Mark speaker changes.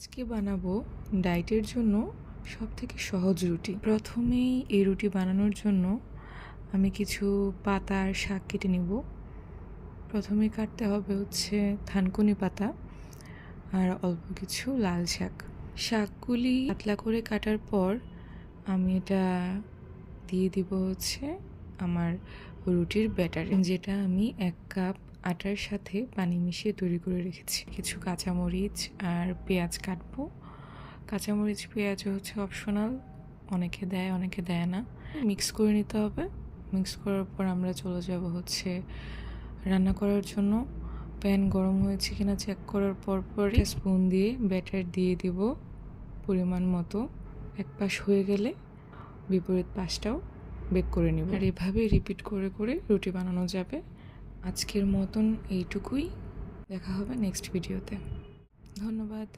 Speaker 1: আজকে বানাবো ডায়েটের জন্য সবথেকে সহজ রুটি। প্রথমেই এই রুটি বানানোর জন্য আমি কিছু পাতা আর শাক কেটে নেব। প্রথমে কাটতে হবে হচ্ছে থানকুনি পাতা আর অল্প কিছু লাল শাক। শাকগুলি পাতলা করে কাটার পর আমি এটা দিয়ে দিব হচ্ছে আমার রুটির ব্যাটারে, যেটা আমি 1 কাপ আটার সাথে পানি মিশিয়ে তৈরি করে রেখেছি। কিছু কাঁচামরিচ আর পেঁয়াজ কাটবো। কাঁচামরিচ পেঁয়াজ হচ্ছে অপশনাল, অনেকে দেয় অনেকে দেয় না। মিক্স করে নিতে হবে। মিক্স করার পর আমরা চলে যাব হচ্ছে রান্না করার জন্য। প্যান গরম হয়েছে কিনা চেক করার পরই স্পুন দিয়ে ব্যাটার দিয়ে দিব পরিমাণ মতো। এক পাশ হয়ে গেলে বিপরীত পাশটাও বেক করে নিব, আর এভাবে রিপিট করে করে রুটি বানানো যাবে। আজকের মতন এইটুকুই, দেখা হবে নেক্সট ভিডিওতে। ধন্যবাদ।